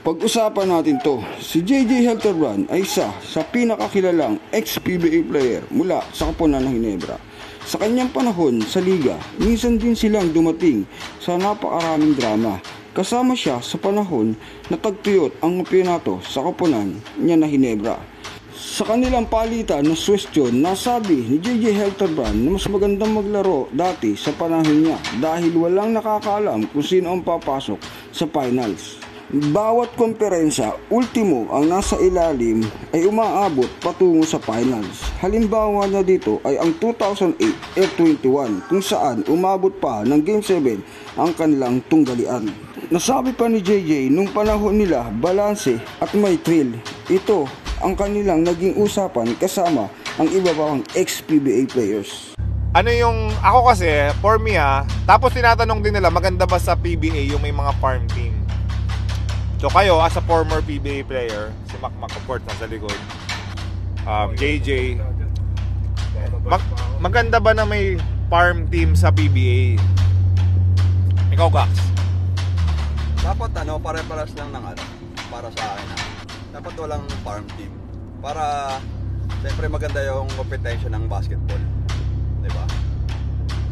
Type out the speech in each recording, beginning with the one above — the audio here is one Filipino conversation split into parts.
Pag-usapan natin to, si JJ Helterbrand ay isa sa pinakakilalang ex-PBA player mula sa Koponan ng Ginebra. Sa kanyang panahon sa liga, minsan din silang dumating sa napakaraming drama. Kasama siya sa panahon na tagtuyot ang kampeonato sa Koponan niya na Ginebra. Sa kanilang palitan na question, nasabi ni JJ Helterbrand na mas magandang maglaro dati sa panahon niya dahil walang nakakaalam kung sino ang papasok sa finals. Bawat komperensya, ultimo ang nasa ilalim ay umaabot patungo sa finals. Halimbawa na dito ay ang 2008 F21 kung saan umabot pa ng Game 7 ang kanilang tunggalian. Nasabi pa ni JJ nung panahon nila balanse at may thrill. Ito ang kanilang naging usapan kasama ang iba pang ex-PBA players. Ano yung, ako kasi, for me tapos tinatanong din nila, maganda ba sa PBA yung may mga farm team? So kayo, as a former PBA player, si Macmac of course nasa likod, JJ, maganda ba na may farm team sa PBA? Ikaw, Gax? Dapat pare-paras lang ng para sa akin dapat walang farm team para siyempre maganda yung competition ng basketball, di ba?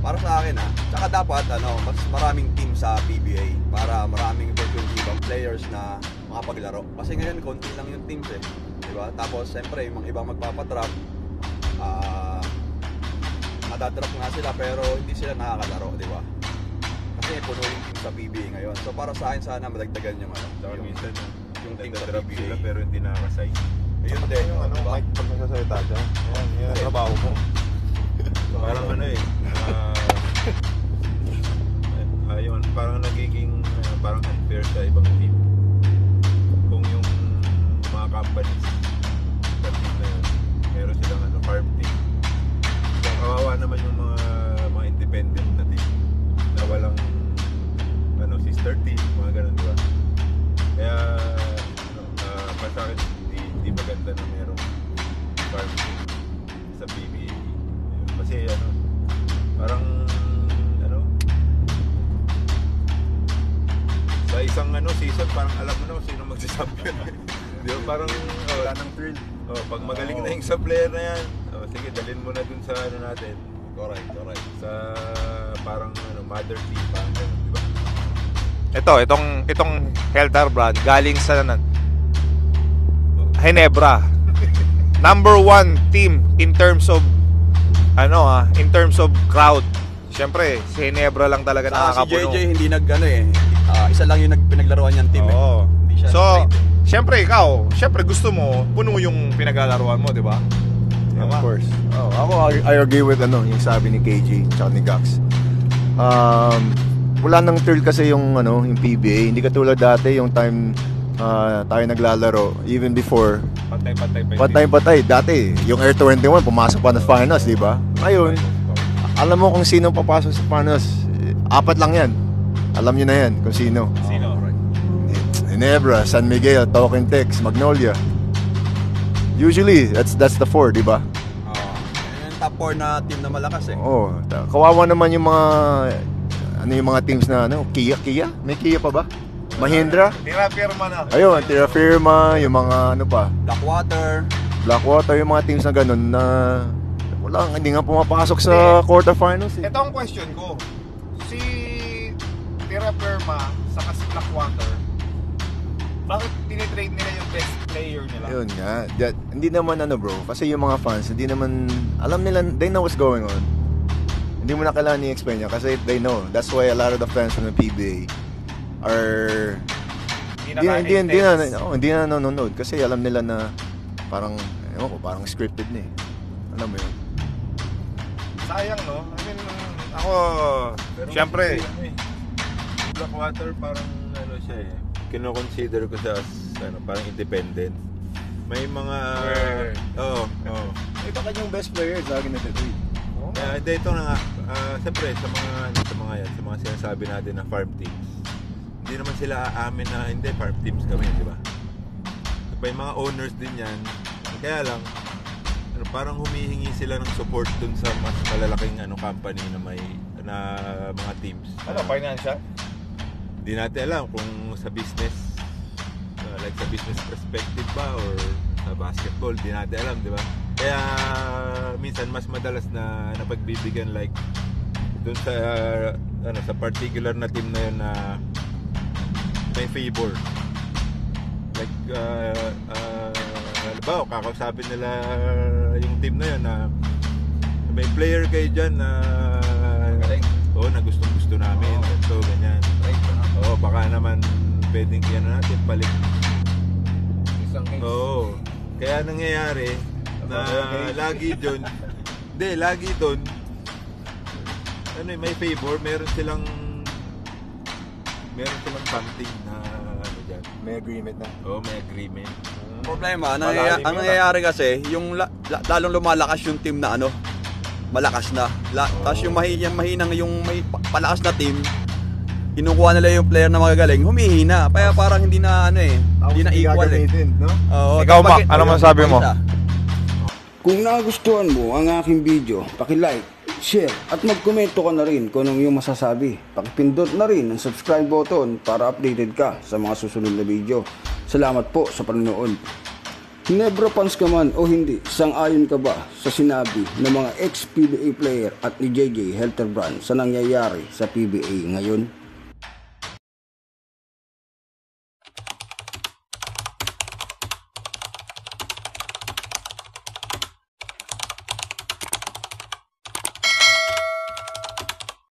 Para sa akin tsaka dapat mas maraming team sa PBA para maraming opportunity ibang players na makapaglaro. Kasi ngayon konti lang yung teams di ba? Tapos siyempre yung mga ibang magpapatrap, madadrap nga sila pero hindi sila nakakalaro, di ba? Kasi puno yung team sa PBA ngayon. So para sa akin sana madagdagan yung yung team sa PBA sila, pero hindi nakaka-sign. Ayun din yung diba? Mike, pag nagsasalita siya, yan ang trabaho mo. Parang yun, parang nagiging parang unfair sa ibang team kung yung mga companies sa team na yun meron silang farm team. So, kawawa naman yung mga independent na team na walang sister team, mga ganun, diba? Kaya para sa akin hindi maganda na merong farm team sa PBA kasi parang sa isang season parang alam mo na kung sino magsasampion. Di ba? Parang wala nang thrill. Pag magaling na yung sa player na yan, sige, dalhin mo na dun sa natin. Correct. Sa parang mother team parang ganun, di ba? Itong Helterbrand galing sa Ginebra. Number 1 team in terms of in terms of crowd. Siyempre, si Ginebra lang talaga nakakapuno. Si JJ hindi isa lang yung pinaglaruan niyang team Hindi siya so, siyempre ikaw, gusto mo puno yung pinaglalaruan mo, di ba? Yeah, of course. I agree with yung sabi ni KJ tsaka ni Gax. Wala nang thrill kasi yung PBA. Hindi katulad dati yung time tayo naglalaro, even before. Patay. Dati, yung Air 21 pumasok pa na finals, di ba? Ngayon, alam mo kung sino papasok sa finals. 4 lang yan. Alam nyo na yan kung sino. Ginebra, San Miguel, Token Tex, Magnolia. Usually, that's the 4, di ba? Yung top 4 na team na malakas Kawawa naman yung mga yung mga teams na Kia? May Kia pa ba? Mahindra? Tira firma na. Ayun, Tira Firma, yung mga Blackwater, yung mga teams na ganun na hindi nga pumapasok sa quarterfinals. Ito ang question ko. Si Tira Firma sa si Blackwater, bakit tinitrade nila yung best player nila? Ayun nga. Hindi naman bro. Kasi yung mga fans, hindi naman, alam nila, they know what's going on. Hindi mo na kailangan i-explain niya kasi they know. That's why a lot of the fans from the PBA are hindi na nanonood kasi alam nila na parang scripted na alam mo yun. Sayang ako siyempre Blackwater parang siya kino-consider ko siya as parang independent. May mga Ito kanyang best player lagi na trade. Ito na nga siyempre sa mga sinasabi natin na farm teams, hindi naman sila aamin na hindi farm teams kami, di ba? May mga owners din yan, kaya lang parang humihingi sila ng support dun sa mas malalaking company na may mga teams. Financial? Hindi natin alam kung sa business like sa business perspective ba or sa basketball, di natin alam, di ba? Kaya minsan mas madalas na napagbibigyan like dun sa sa particular na team na yun na may favor. Like halimbawa, kakausapin nila yung team na yun na may player kayo dyan na na gustong-gusto namin, so ganyan. Baka naman pwedeng natin balik. Isang case. Kaya nangyayari na lagi doon may favor, meron silang something na dyan. May agreement na. May agreement. Problema, ang nangyayari kasi, yung lalong lumalakas yung team na malakas na. Tapos yung mahinang yung may palakas na team, kinukuha nila yung player na magagaling, humihina. Kaya parang hindi na hindi na equal no? Ikaw, Mac, ano masabi mo? Kung nagustuhan mo ang aking video, paki-like, share at magkomento ka na rin kung anong iyong masasabi. Pakipindot na rin ang subscribe button para updated ka sa mga susunod na video. Salamat po sa panonood. Ginebra fans ka man o hindi, sang-ayon ka ba sa sinabi ng mga ex-PBA player at ni JJ Helterbrand sa nangyayari sa PBA ngayon?